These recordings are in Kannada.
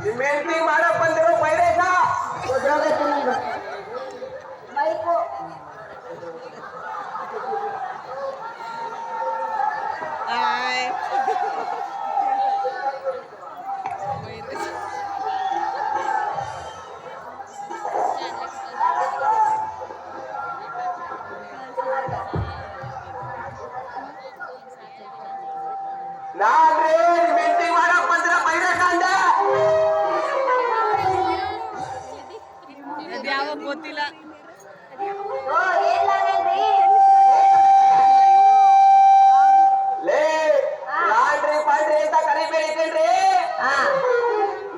ನಿಮ್ಮ ಹೆಂಡತಿ ಮಾಡಕ್ ಬಂದಿರೋ ಪೈರೇಶ ಮೈಕು ನಾನ್ರಿ ನಿಮ್ಮ ಹೆಂಡತಿ ಮಾಡಕ್ ಬಂದಿರೋ ಪೈರೇಶ ಅಂದೆ. ಯಾವಾಗ ಗೊತ್ತಿಲ್ಲ. ಲೇ ಲಾಂಡ್ರಿ ಪಾಂಡ್ರಿ ಅಂತ ಕರಿಬೇಡಿ ಕಣ್ರಿ.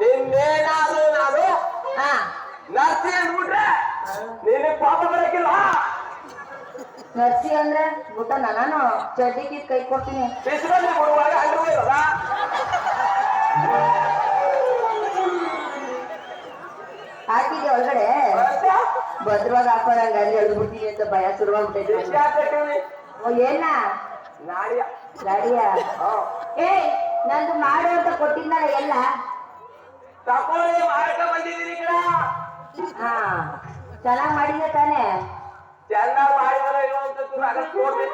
ನಿನ್ನೇನಾದ್ರು ನಾನು ನರ್ಸಿ ಅಂದ್ಬಿಟ್ರೆ ನಿನಗೆ ಪಾಪ ಬರಕ್ಕಿಲ್ಲ. ನರ್ಸಿ ಅಂದ್ರೆ ಊಟ ನಾನು ಚಡ್ಡಿಗೆ ಕೈ ಕೊಡ್ತೀನಿ. ಬಿಸಿಲಲ್ಲಿ ಕೊಡುವಾಗ ಅಂಡ್ರೂ ಇರೋದ. ಹಾಕಿದ್ದೆ ಒಳಗಡೆ ಭದ್ರವಾಗಿ ಹಾಕೋದಂಗ ಅಲ್ಲಿ ಎಳ್ದ್ಬಿಡ್ತೀನಿ ಅಂತ ಭಯ ಶುರುವಾಗ್ಬಿಟ್ಟೈತೆ. ಓ ಏನ ನಾಡಿಯ ಗಾಡಿಯ ಏ ನಂದು ಮಾಡು ಅಂತ ಕೊಟ್ಟಿದ್ನಲ್ಲ ಎಲ್ಲ ತಕೊಳ್ಳಿ ಮಾಡಕ ಬಂದಿದ್ದೀನಿ ಕಣ. ಹಾ ಚೆನ್ನಾಗ್ ಮಾಡಿದೆ ತಾನೇ. ಚೆನ್ನಾಗಿ ಮಾಡಿದಾರ ಇರೋ ಅಂತ ಅದಕ್ಕೆ ನೋಡಿ.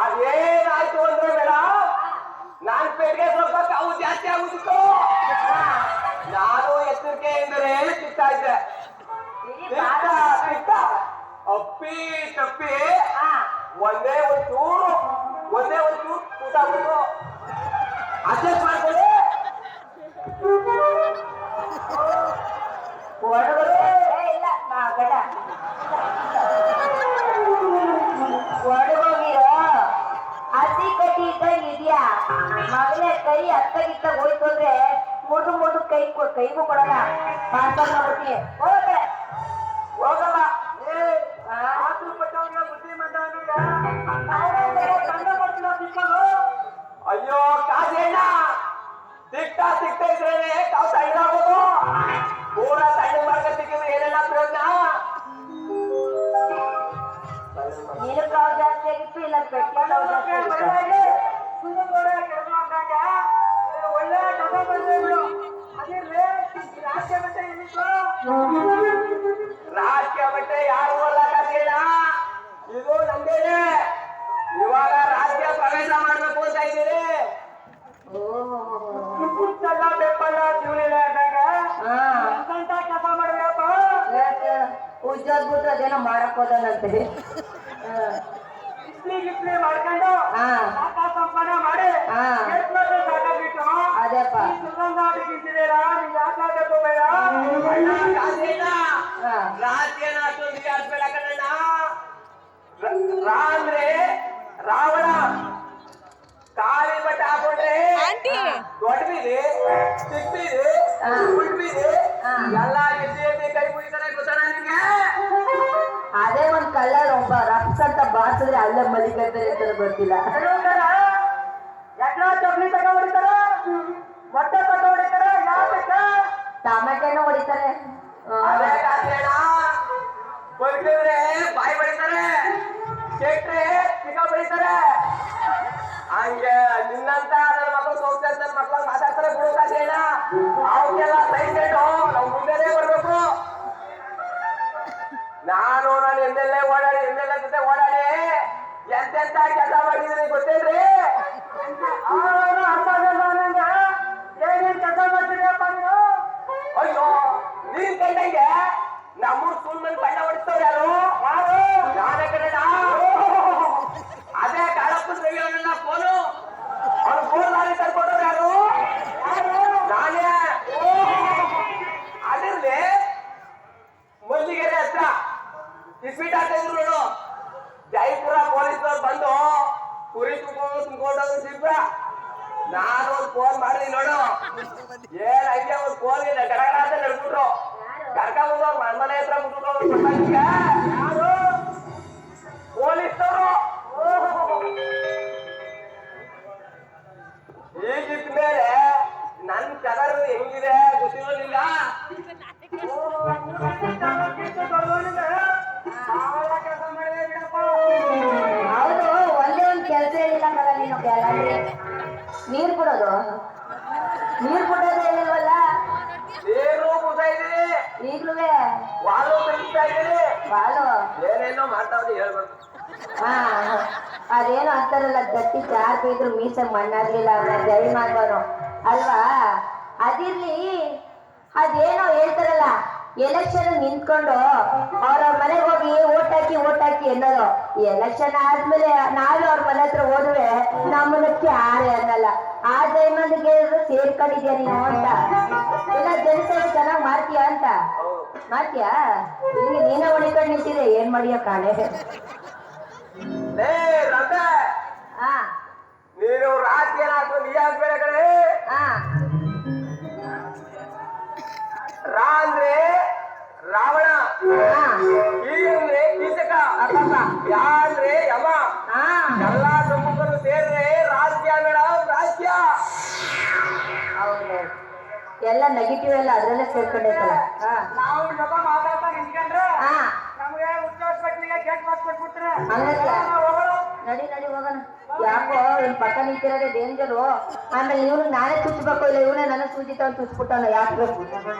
ಅದೇನಾಯ್ತು ಅಂದ್ರೆ ಮೇಡಮ್, ನಾನ್ ಪೇಟೆಗೆ ಸ್ವಲ್ಪ ಕಾವು ಜಾಸ್ತಿ ಆಗುತ್ತಿತ್ತು. ನಾನು ಎಚ್ಚರಿಕೆಯಿಂದಲೇ ಸಿಗ್ತಾ ಇದ್ದೆ. ಅಪ್ಪಿ ತಪ್ಪಿ ಒಂದೇ ಒಂದು ಚೂರು ಊಟ ಬಿಟ್ಟು ಅಡ್ಜಸ್ಟ್ ಮಾಡ್ಕೊಳ್ಳಿ. ಒಡಗೋಗಿರೋ ಹಸಿ ಕಟ್ಟಿ ಇದ್ದಂಗ ಇದೆಯಾ ಮಗನೇ. ಕೈ ಅತ್ತಗಿತ್ತ ಹೋಯ್ತು ಅಂದ್ರೆ ಮುಡು ಕೈಗೂ ಕೊಡಲ್ಲ. ಪಾರ್ಸಲ್ ಮಾಡ್ಬಿಡ್ತೀನಿ. ಹೋಗಲ್ಲ. ಅಯ್ಯೋ ಕಾಜೇಣ್ಣ, ಸಿಗ್ತಾ ಇದ್ರೇನೆ ತಾವು ತಣ್ಣಾಗೋದು. ಪೂರ ತಣ್ಣ ಮಾಡ್ಕ ಸಿಕ್ಕಿದ್ರೆ ಏನೆಲ್ಲ ಪ್ರಯೋಜನ. ನೀನು ಕಾವು ಜಾಸ್ತಿ ಆಗಿತ್ತು ಇಲ್ಲ ಪೆಟ್ರೋಲ್ ಜಾಸ್ತಿ ಒಳ್ಳೆ ರಾಜಕೀಯ ಬಟ್ಟೆ ಯಾರು ಕಾಜೇಣ್ಣ, ಇದು ನಂದೇನೆ. ಇವಾಗ ರಾಜ್ಯ ಪ್ರವೇಶ ಮಾಡ್ಬೇಕು ಅಂತ ಇದ್ದೀರಿ. ಹುಚ್ಚಲ್ಲ ಬೆಪ್ಪಲ್ಲ ಜೀವನ ಅಂದಾಗ ಕೆಲಸ ಮಾಡ್ಬೇಕಪ್ಪ. ಉಜ್ಜೋದ್ಬಿಟ್ಟು ಅದೇನೋ ಮಾಡಕ್ ಹೋದನಂತೆ. ಇಸ್ಲಿ ಮಾಡ್ಕೊಂಡು ಸಂಪಾದನೆ ಮಾಡಿ ಸಾಕಾಗಿತ್ತು. ಅದೇಪ್ಪ ರಾಜ್ಯನ ಅಷ್ಟೊಂದು ಕಣ್ಣ. ಅಂದ್ರೆ ರಾವಣ ಕಾಲಿ ಬಟ್ಟೆ ಹಾಕೊಂಡ್ರೆ ದೊಡ್ಡ ಬೀದಿ ಚಿಕ್ಕ ಬೀದಿ ಉಳ್ ಬೀದಿ ಎಲ್ಲ ಎದ್ದಿ ಕೈ ಮುಗಿತಾರೆ ಗೊತ್ತಾನ ನಿಮ್ಗೆ. ಅದೇ ಒಂದ್ ಕಲರ್ ಒಬ್ಬ ರಫ್ಸ್ ಅಂತ ಬಾರ್ಸಿದ್ರೆ ಅಲ್ಲೇ ಮಲಿಕಂತಾರೆ ಅಂತ ಗೊತ್ತಿಲ್ಲ. ಎಲ್ಲ ಚಪ್ಲಿ ತಗ ಹೊಡಿತಾರ, ಮೊಟ್ಟೆ ತಗ ಹೊಡಿತಾರ, ಟಮಾಟೆನೂ ಹೊಡಿತಾರೆ. ಬದುಕಿದ್ರೆ ಬಾಯಿ ಬಡಿತಾರೆ, ಕೆಟ್ರೆ ಚಿಕ್ಕ ಬಡಿತಾರೆ. ಹಂಗೆ ನಿನ್ನಂತ ನನ್ನ ಮಕ್ಕಳು ಸೋಗ್ತಾರೆ, ನನ್ನ ಮಕ್ಕಳು ಮಾತಾಡ್ತಾರೆ ಬಿಡು ಕಾಜೇಣ್ಣ. ಅವಕ್ಕೆಲ್ಲ ಸೈಲೆಂಟ್ ನಾವು ಮುಂದೆನೇ ಬರ್ಬೇಕು. ನಾನು ಎಲ್ಲೆಲ್ಲ ಜೊತೆ ಓಡಾಡಿ ಎಂತೆಂತ ಕೆಲಸ ಮಾಡಿದ್ದೀನಿ ಗೊತ್ತೇನ್ರಿ. ಏನೇನ್ ಕೆಲಸ ಮಾಡ್ತೀರಪ್ಪ ನೀವು? ಅಯ್ಯೋ ನೀನ್ ಕಂಡಂಗೆ ನಮ್ಮೂರ್ ಸ್ಕೂಲ್ ಮೇಲೆ ಬಣ್ಣ ಹೊಡಿಸ್ತವ್ರು ಯಾರು? ನಾನೇ ಕನ್ನಡ. ಅದೇ ಕಾಳಪ್ಪ ರವಿಯವರನ್ನ ಫೋನು ಅವ್ರು ಫೋನ್ ಮಾಡಿ ತಂದ್ಕೊಟ್ಟವ್ರು ಯಾರು? ನಾನೇ. ಅದಿರ್ಲಿ, ಮಲ್ಲಿಗೆರೆ ಹತ್ರ ಇಸ್ಪೀಟ್ ಆಗ್ತಾ ಇದ್ರು ನೋಡು, ಜೈಪುರ ಪೊಲೀಸ್ನವ್ರು ಬಂದು ಕುರಿ ತುಂಬ್ಕೊಂಡವ್ರು ಸಿಗ್ರ ನಾನು ಒಂದು ಫೋನ್ ಮಾಡಿದೀನಿ ನೋಡು ಏನ್ ಹಂಗೆ ಒಂದು ಫೋನ್ಗೆ ಗಡಗಡ ಅಂತ ನಡ್ಬಿಟ್ರು ಕರ್ಕೊಂಡ್ಬಂದು ಅವ್ರ ಮನೆ ಹತ್ರ ಬಿಟ್ಬಿಟ್ಟು ಯಾರು ಪೊಲೀಸ್ನವರು ಈಗಿದ್ದ ಮೇಲೆ ನನ್ ಕಲರ್ ಹೆಂಗಿದೆ ಗೊತ್ತಿರೋದಿಲ್ಲ ಹೌದು ಒಂದೇ ಒಂದ್ ಕೆಲಸ ಹೇಳಿಲ್ಲ ಮಗ ನೀನು ಗ್ಯಾಲರಿ ನೀರ್ ಕೊಡೋದು ಹೇಳಿಲ್ವಲ್ಲ ನೀರು ಮುದ ಇದೀನಿ ಈಗ್ಲೂ ವಾಲು ಬೆಳೀತಾ ಇದೀನಿ ಬಾಳು ಏನೇನೋ ಮಾತಾಡಿ ಹೇಳ್ಬೇಕು ಹಾ ಅದೇನು ಅಂತಾರಲ್ಲ ಗಟ್ಟಿ ಜಾರ್ ಬಿದ್ರು ಮೀಸೆ ಮಣ್ಣಾಗ್ಲಿಲ್ಲ ಅವ್ರ ಜೈ ಮಾಡೋನು ಅಲ್ವಾ ಅದಿರ್ಲಿ ಅದೇನೋ ಹೇಳ್ತಾರಲ್ಲ ಎಲೆಕ್ಷನ್ ನಿಂತ್ಕೊಂಡು ಅವ್ರವ್ರ ಮನೆಗೆ ಹೋಗಿ ಓಟ್ ಹಾಕಿ ಅನ್ನೋದು ಎಲೆಕ್ಷನ್ ಆದ್ಮೇಲೆ ನಾವೇ ಅವ್ರ ಮನೆ ಹತ್ರ ಹೋದ್ರೆ ನಮ್ಮನಕ್ಕೆ ಯಾರೇ ಅನ್ನಲ್ಲ ಆ ಜೈಮಂದಿಗೆ ಸೇರ್ಕೊಂಡಿದ್ಯಾ ನೀನು ಅಂತ ಇಲ್ಲ ಜನಸೇವೆ ಚೆನ್ನಾಗ್ ಮಾಡ್ತೀಯ ಅಂತ ಮಾಡ್ತೀಯಾ ಹಿಂಗೆ ನೀನೇ ಹೊಡಿಕೊಂಡು ನಿಂತಿದೆ ಏನ್ ಮಾಡಿಯ ಕಾಣೆ ಲೇ ರಂದೆ ಹಾ ನೀನು ರಾಜಕೀಯ ಹಾಕೊಂಡು ನೀ ಹಾಕ್ಬೇಡ ಕಡೆ ಹಾ ರಾ ಅಂದ್ರೆ ರಾವಣ ಹಾ ಕೀ ಅಂದ್ರೆ ಕೀಚಕ ಅಪ್ಪಪ್ಪ ಯಾ ಅಂದ್ರೆ ಯಮ ಹಾ ಎಲ್ಲಾ ಪ್ರಮುಖರು ಸೇರಿದ್ರೆ ರಾಜ್ಯ ಮೇಡಮ್ ರಾಜ್ಯ ಹೌದು ಎಲ್ಲ ನೆಗೆಟಿವ್ ಎಲ್ಲ ಅದ್ರಲ್ಲೇ ಸೇರ್ಕೊಂಡೈತಲ್ಲ ಹಾ ನಾವು ಜೊತೆ ಮಾತಾಡ್ತಾ ನಿಂತ್ಕೊಂಡ್ರೆ ಹಾ ನಮ್ಗೆ ಉದ್ಯೋಗ ಸಕ್ಲಿಗೆ ಕೇಕ್ ಮಾತು ಕೊಟ್ಬಿಟ್ರೆ ಹಂಗಂತ ನಡಿ ಹೋಗೋಣ ಯಾಕೋ ಇನ್ ಪಕ್ಕ ನಿಂತಿರೋದೇ ಡೇಂಜರು ಆಮೇಲೆ ಇವ್ನು ನಾನೇ ಚುಚ್ಚಬೇಕು ಇಲ್ಲ ಇವನೇ ನನ್ನ ಸೂಜಿ ತಗೊಂಡು ಚುಚ್ಬಿಟ್ಟಲ್ಲ ಯಾಕೆ